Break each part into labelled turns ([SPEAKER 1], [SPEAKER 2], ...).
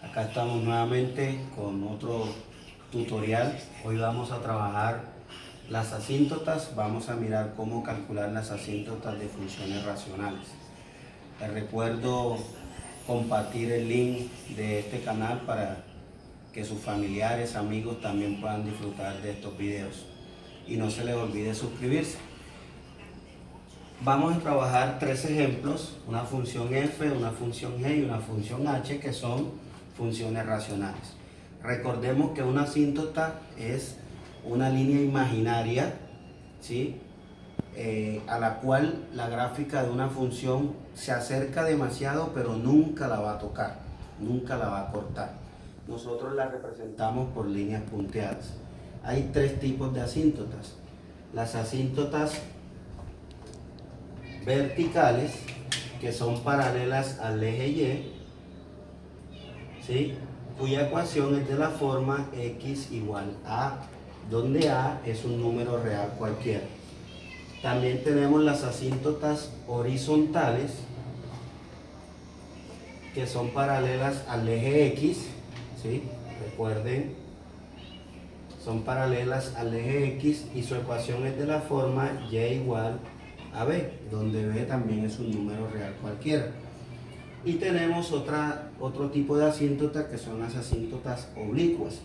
[SPEAKER 1] Acá estamos nuevamente con otro tutorial. Hoy vamos a trabajar las asíntotas. Vamos a mirar cómo calcular las asíntotas de funciones racionales. Les recuerdo compartir el link de este canal para que sus familiares, amigos también puedan disfrutar de estos videos. Y no se les olvide suscribirse. Vamos a trabajar tres ejemplos, una función f, una función g y una función h, que son funciones racionales. Recordemos que una asíntota es una línea imaginaria, ¿sí? A la cual la gráfica de una función se acerca demasiado, pero nunca la va a tocar, nunca la va a cortar. Nosotros la representamos por líneas punteadas. Hay tres tipos de asíntotas. Las asíntotas verticales, que son paralelas al eje Y, ¿sí? Cuya ecuación es de la forma x igual a, donde a es un número real cualquiera. También tenemos las asíntotas horizontales, que son paralelas al eje x, ¿sí? Recuerden, son paralelas al eje x y su ecuación es de la forma y igual a b, donde b también es un número real cualquiera. Y tenemos otro tipo de asíntotas, que son las asíntotas oblicuas,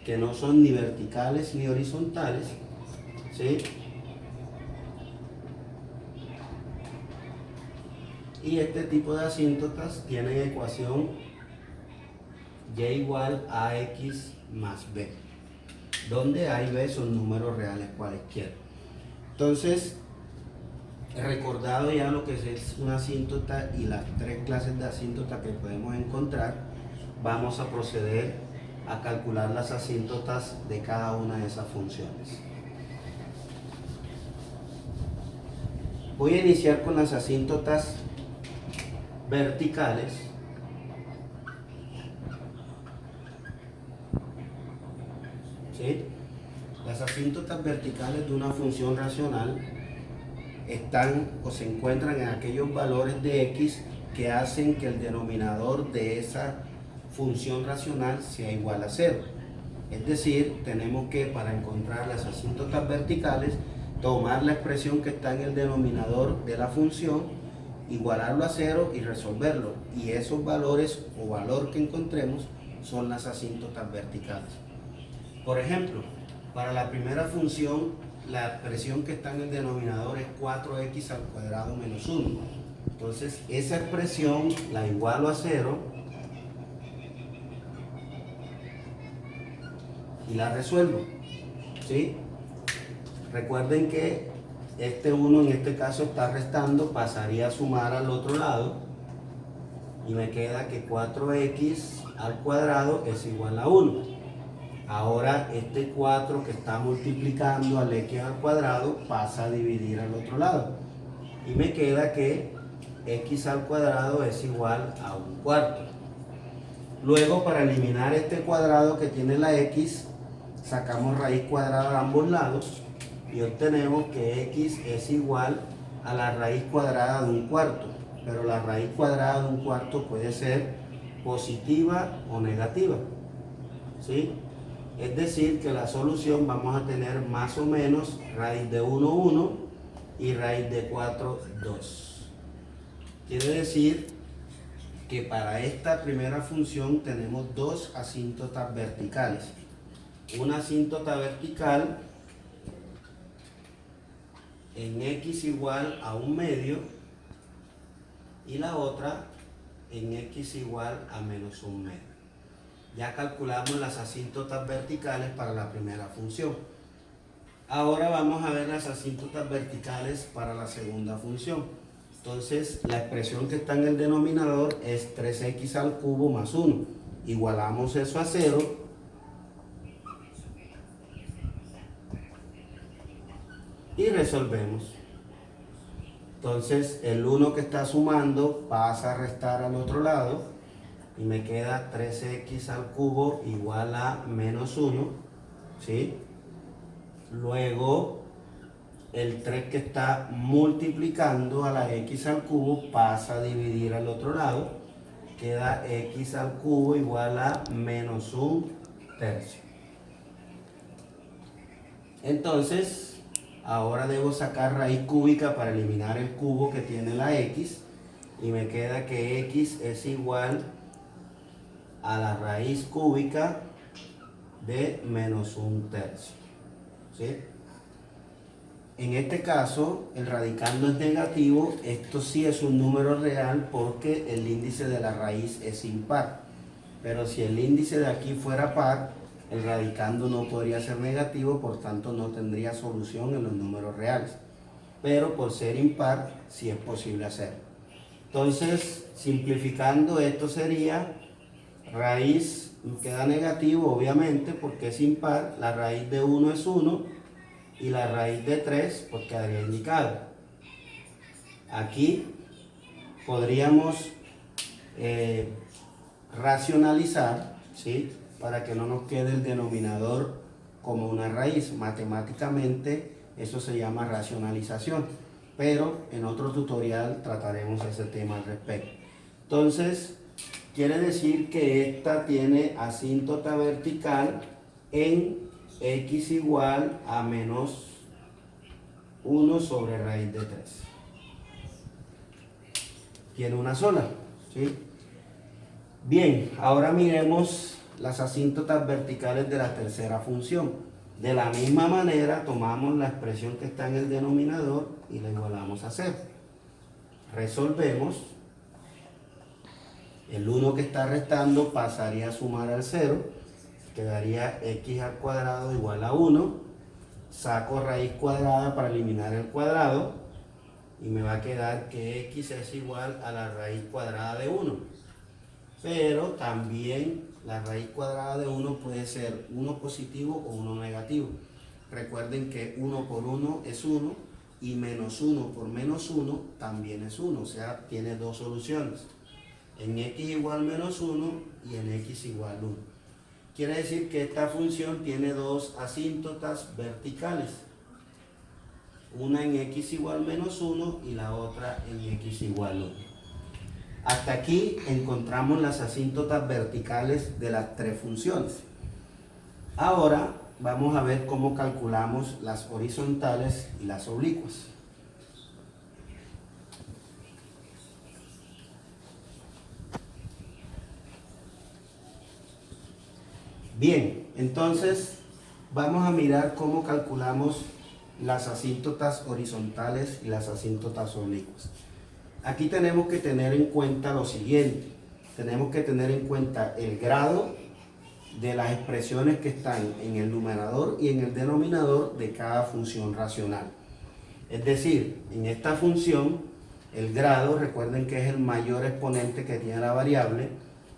[SPEAKER 1] que no son ni verticales ni horizontales, ¿sí? Y este tipo de asíntotas tienen ecuación y igual a x más b, donde a y b son números reales cualesquiera. Entonces, he recordado ya lo que es una asíntota y las tres clases de asíntota que podemos encontrar. Vamos a proceder a calcular las asíntotas de cada una de esas funciones. Voy a iniciar con las asíntotas verticales. ¿Sí? Las asíntotas verticales de una función racional están o se encuentran en aquellos valores de x que hacen que el denominador de esa función racional sea igual a 0. Es decir, tenemos que, para encontrar las asíntotas verticales, tomar la expresión que está en el denominador de la función, igualarlo a 0 y resolverlo. Y esos valores o valor que encontremos son las asíntotas verticales. Por ejemplo, para la primera función, la expresión que está en el denominador es 4x al cuadrado menos 1. Entonces, esa expresión la igualo a 0 y la resuelvo, ¿sí? Recuerden que este 1 en este caso está restando, pasaría a sumar al otro lado y me queda que 4x al cuadrado es igual a 1. Ahora este 4 que está multiplicando al x al cuadrado pasa a dividir al otro lado. Y me queda que x al cuadrado es igual a 1/4. Luego, para eliminar este cuadrado que tiene la x, sacamos raíz cuadrada de ambos lados y obtenemos que x es igual a la raíz cuadrada de 1/4. Pero la raíz cuadrada de 1/4 puede ser positiva o negativa, ¿sí? Es decir, que la solución vamos a tener más o menos raíz de 1, 1 y raíz de 4, 2. Quiere decir que para esta primera función tenemos dos asíntotas verticales. Una asíntota vertical en x igual a 1/2 y la otra en x igual a menos 1/2. Ya calculamos las asíntotas verticales para la primera función. Ahora vamos a ver las asíntotas verticales para la segunda función. Entonces, la expresión que está en el denominador es 3x al cubo más 1. Igualamos eso a 0. Y resolvemos. Entonces, el 1 que está sumando pasa a restar al otro lado. Y me queda 3x al cubo igual a menos 1, ¿sí? Luego, el 3 que está multiplicando a la x al cubo pasa a dividir al otro lado. queda x al cubo igual a menos 1/3. Entonces, ahora debo sacar raíz cúbica para eliminar el cubo que tiene la x, y me queda que x es igual a la raíz cúbica de menos 1/3. ¿Sí? En este caso, el radicando es negativo. Esto sí es un número real porque el índice de la raíz es impar. Pero si el índice de aquí fuera par, el radicando no podría ser negativo, por tanto no tendría solución en los números reales. Pero por ser impar, sí es posible hacerlo. Entonces, simplificando, esto sería raíz, queda negativo obviamente porque es impar, la raíz de 1 es 1 y la raíz de 3 pues quedaría indicado. Aquí podríamos racionalizar, ¿sí? Para que no nos quede el denominador como una raíz. Matemáticamente eso se llama racionalización, pero en otro tutorial trataremos ese tema al respecto. Entonces, quiere decir que esta tiene asíntota vertical en x igual a menos 1 sobre raíz de 3. Tiene una sola, ¿sí? Bien, ahora miremos las asíntotas verticales de la tercera función. De la misma manera, tomamos la expresión que está en el denominador y la igualamos a 0. Resolvemos. El 1 que está restando pasaría a sumar al 0. Quedaría x al cuadrado igual a 1. Saco raíz cuadrada para eliminar el cuadrado. Y me va a quedar que x es igual a la raíz cuadrada de 1. Pero también la raíz cuadrada de 1 puede ser 1 positivo o 1 negativo. Recuerden que 1 por 1 es 1 y menos 1 por menos 1 también es 1. O sea, tiene dos soluciones. En x igual menos 1 y en x igual 1. Quiere decir que esta función tiene dos asíntotas verticales. Una en x igual menos 1 y la otra en x igual 1. Hasta aquí encontramos las asíntotas verticales de las tres funciones. Ahora vamos a ver cómo calculamos las horizontales y las oblicuas. Bien, entonces vamos a mirar cómo calculamos las asíntotas horizontales y las asíntotas oblicuas. Aquí tenemos que tener en cuenta lo siguiente. Tenemos que tener en cuenta el grado de las expresiones que están en el numerador y en el denominador de cada función racional. Es decir, en esta función, el grado, recuerden que es el mayor exponente que tiene la variable.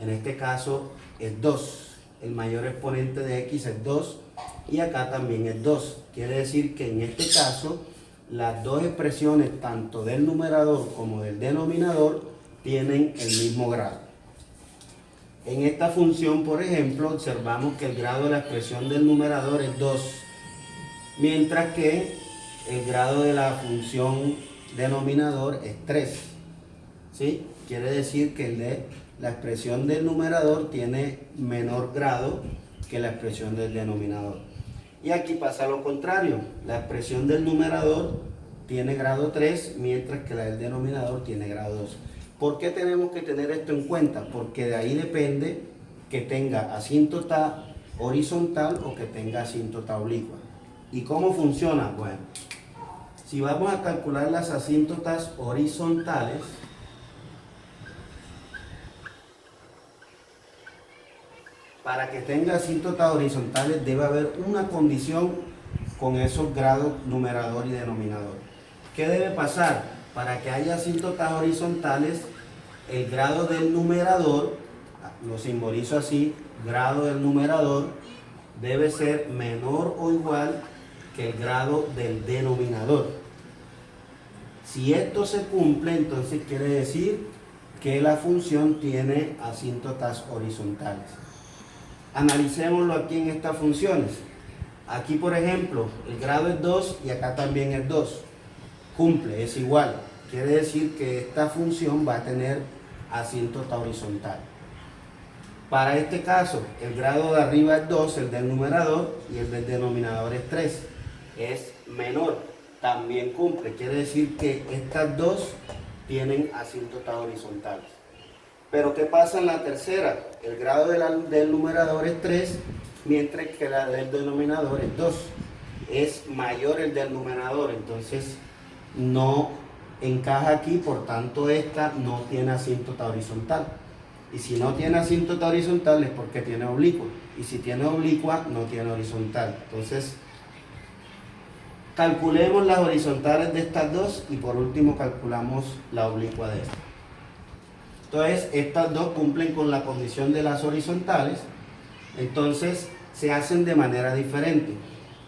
[SPEAKER 1] En este caso es 2. El mayor exponente de x es 2 y acá también es 2. Quiere decir que en este caso las dos expresiones, tanto del numerador como del denominador, tienen el mismo grado. En esta función, por ejemplo, observamos que el grado de la expresión del numerador es 2, mientras que el grado de la función denominador es 3. ¿Sí? Quiere decir que la expresión del numerador tiene menor grado que la expresión del denominador. Y aquí pasa lo contrario. La expresión del numerador tiene grado 3, mientras que la del denominador tiene grado 2. ¿Por qué tenemos que tener esto en cuenta? Porque de ahí depende que tenga asíntota horizontal o que tenga asíntota oblicua. ¿Y cómo funciona? Bueno, si vamos a calcular las asíntotas horizontales, para que tenga asíntotas horizontales debe haber una condición con esos grados numerador y denominador. ¿Qué debe pasar? Para que haya asíntotas horizontales, el grado del numerador, lo simbolizo así, grado del numerador, debe ser menor o igual que el grado del denominador. Si esto se cumple, entonces quiere decir que la función tiene asíntotas horizontales. Analicémoslo aquí en estas funciones. Aquí, por ejemplo, el grado es 2 y acá también es 2. Cumple, es igual. Quiere decir que esta función va a tener asíntota horizontal. Para este caso, el grado de arriba es 2, el del numerador, y el del denominador es 3. Es menor, también cumple. Quiere decir que estas dos tienen asíntotas horizontales. Pero ¿qué pasa en la tercera? El grado del numerador es 3, mientras que la del denominador es 2. Es mayor el del numerador, entonces no encaja aquí, por tanto esta no tiene asíntota horizontal. Y si no tiene asíntota horizontal es porque tiene oblicua. Y si tiene oblicua, no tiene horizontal. Entonces, calculemos las horizontales de estas dos y por último calculamos la oblicua de esta. Entonces, estas dos cumplen con la condición de las horizontales. Entonces, se hacen de manera diferente.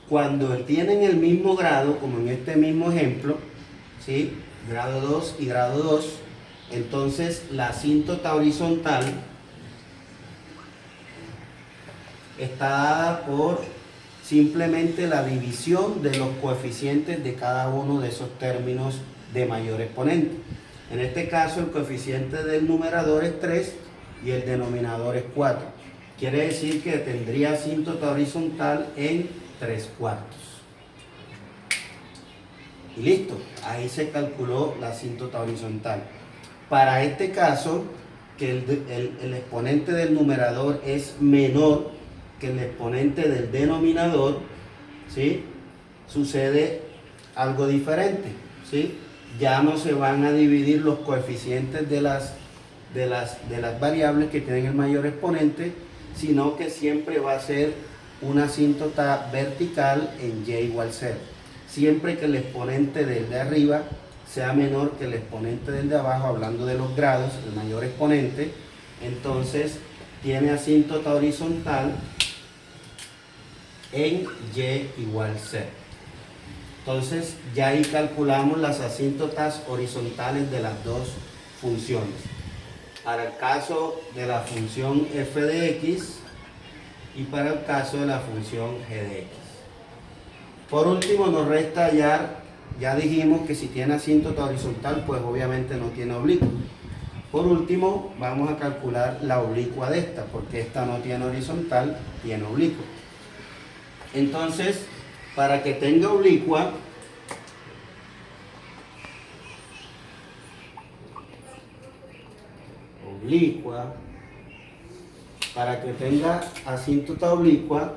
[SPEAKER 1] Cuando tienen el mismo grado, como en este mismo ejemplo, ¿sí? Grado 2 y grado 2, entonces la asíntota horizontal está dada por simplemente la división de los coeficientes de cada uno de esos términos de mayor exponente. En este caso el coeficiente del numerador es 3 y el denominador es 4. Quiere decir que tendría asíntota horizontal en 3/4. Y listo, ahí se calculó la asíntota horizontal. Para este caso, que el exponente del numerador es menor que el exponente del denominador, ¿sí? Sucede algo diferente, ¿sí? Ya no se van a dividir los coeficientes de las variables que tienen el mayor exponente, sino que siempre va a ser una asíntota vertical en y igual 0. Siempre que el exponente del de arriba sea menor que el exponente del de abajo, hablando de los grados, el mayor exponente, entonces tiene asíntota horizontal en y igual 0. Entonces ya ahí calculamos las asíntotas horizontales de las dos funciones. Para el caso de la función f de x y para el caso de la función g de x. Por último nos resta hallar, ya dijimos que si tiene asíntota horizontal, pues obviamente no tiene oblicua. Por último, vamos a calcular la oblicua de esta, porque esta no tiene horizontal, tiene oblicua. Entonces, para que tenga oblicua, para que tenga asíntota oblicua,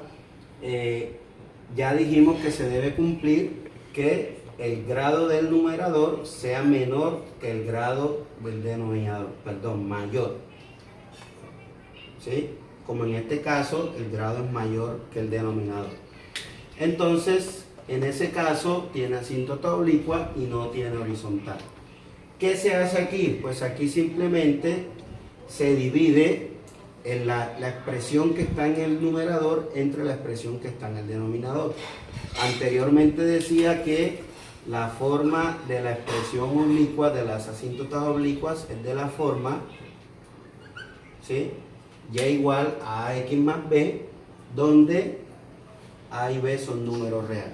[SPEAKER 1] ya dijimos que se debe cumplir que el grado del numerador sea menor que el grado del denominador, perdón, mayor. ¿Sí? Como en este caso, el grado es mayor que el denominador. Entonces, en ese caso, tiene asíntota oblicua y no tiene horizontal. ¿Qué se hace aquí? Pues aquí simplemente se divide la expresión que está en el numerador entre la expresión que está en el denominador. Anteriormente decía que la forma de la expresión oblicua de las asíntotas oblicuas es de la forma, ¿sí? Y igual a ax más b, donde a y b son números reales.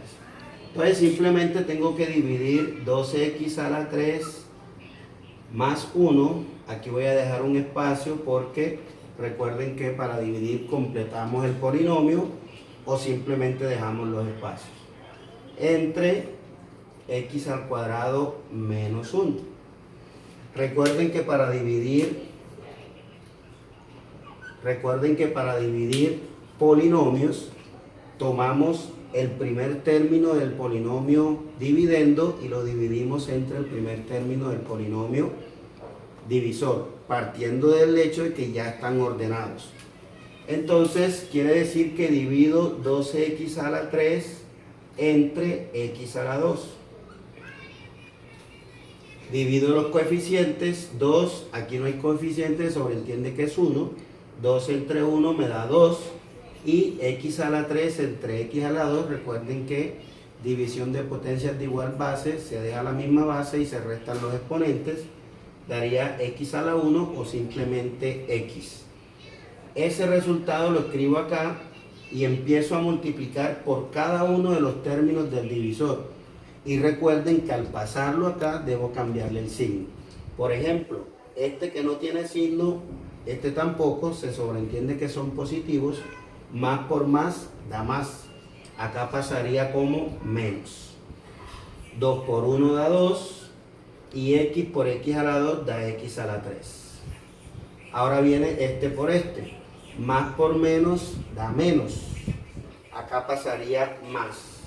[SPEAKER 1] Entonces simplemente tengo que dividir 12x a la 3 más 1. Aquí voy a dejar un espacio porque recuerden que para dividir completamos el polinomio o simplemente dejamos los espacios. Entre x al cuadrado menos 1. Recuerden que para dividir polinomios tomamos el primer término del polinomio dividendo y lo dividimos entre el primer término del polinomio divisor, partiendo del hecho de que ya están ordenados. Entonces quiere decir que divido 12x a la 3 entre x a la 2. Divido los coeficientes, 2, aquí no hay coeficientes, sobreentiende que es 1, 2 entre 1 me da 2, y x a la 3 entre x a la 2, recuerden que división de potencias de igual base, se deja la misma base y se restan los exponentes, daría x a la 1 o simplemente x. Ese resultado lo escribo acá y empiezo a multiplicar por cada uno de los términos del divisor. Y recuerden que al pasarlo acá debo cambiarle el signo. Por ejemplo, este que no tiene signo, este tampoco, se sobreentiende que son positivos. Más por más da más. Acá pasaría como menos. 2 por 1 da 2 y x por x a la 2 da x a la 3. Ahora viene este por este. Más por menos da menos. Acá pasaría más.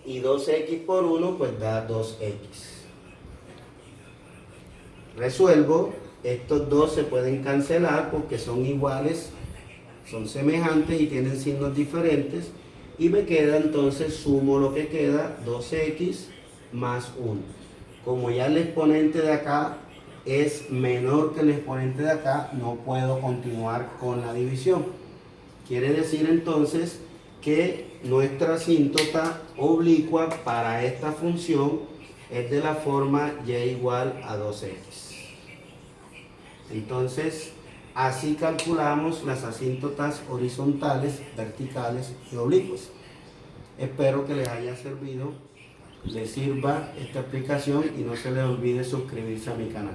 [SPEAKER 1] Y 2x por 1 pues da 2x. Resuelvo. Estos dos se pueden cancelar porque son iguales, son semejantes y tienen signos diferentes. Y me queda entonces, sumo lo que queda, 2x más 1. Como ya el exponente de acá es menor que el exponente de acá, no puedo continuar con la división. Quiere decir entonces que nuestra asíntota oblicua para esta función es de la forma y igual a 2x. Entonces, así calculamos las asíntotas horizontales, verticales y oblicuas. Espero que les haya servido, les sirva esta explicación y no se les olvide suscribirse a mi canal.